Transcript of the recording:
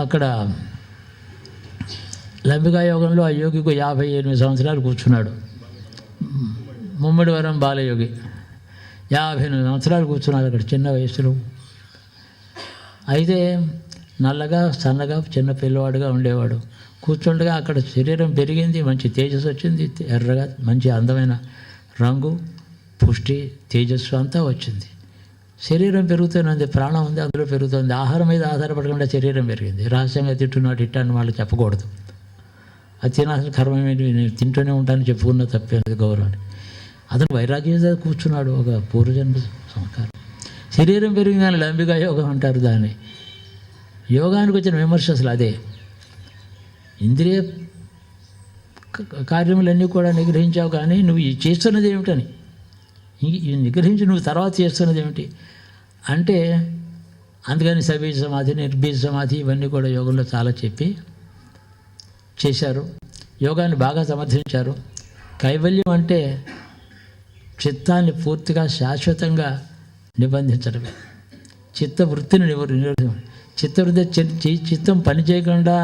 అక్కడ లంబికా యోగంలో ఆ యోగికు 58 సంవత్సరాలు కూర్చున్నాడు. ముమ్మడివరం బాలయోగి 58 సంవత్సరాలు కూర్చున్నాడు అక్కడ చిన్న వయసులో. అయితే నల్లగా సన్నగా చిన్న పిల్లవాడుగా ఉండేవాడు. కూర్చుండగా అక్కడ శరీరం పెరిగింది, మంచి తేజస్సు వచ్చింది, ఎర్రగా మంచి అందమైన రంగు, పుష్టి, తేజస్సు అంతా వచ్చింది. శరీరం పెరుగుతున్నది, ప్రాణం ఉంది అందులో పెరుగుతుంది. ఆహారం మీద ఆధారపడకుండా శరీరం పెరిగింది. రహస్యంగా తింటున్నాడు ఇట్టాన్ని వాళ్ళు చెప్పకూడదు. అది తినాల్సిన కర్మమేంటి, నేను తింటూనే ఉంటానని చెప్పుకున్న తప్పేది గౌరవాన్ని. అతను వైరాగ్యంగా కూర్చున్నాడు. ఒక పూర్వజన్మ సంస్కారం. శరీరం పెరిగిందని లంబికా యోగం అంటారు దాన్ని. యోగానికి వచ్చిన విమర్శ అసలు అదే. ఇంద్రియ కార్యములన్నీ కూడా నిగ్రహించావు, కానీ నువ్వు చేస్తున్నది ఏమిటని, నిగ్రహించి నువ్వు తర్వాత చేస్తున్నది ఏమిటి అంటే, అందుకని సబీజ సమాధి, నిర్బీజ సమాధి ఇవన్నీ కూడా యోగంలో చాలా చెప్పి చేశారు. యోగాన్ని బాగా సమర్థించారు. కైవల్యం అంటే చిత్తాన్ని పూర్తిగా శాశ్వతంగా నిబంధించడమే. చిత్తవృత్తిని చిత్తవృత్తి చిత్తం పని చేయకుండా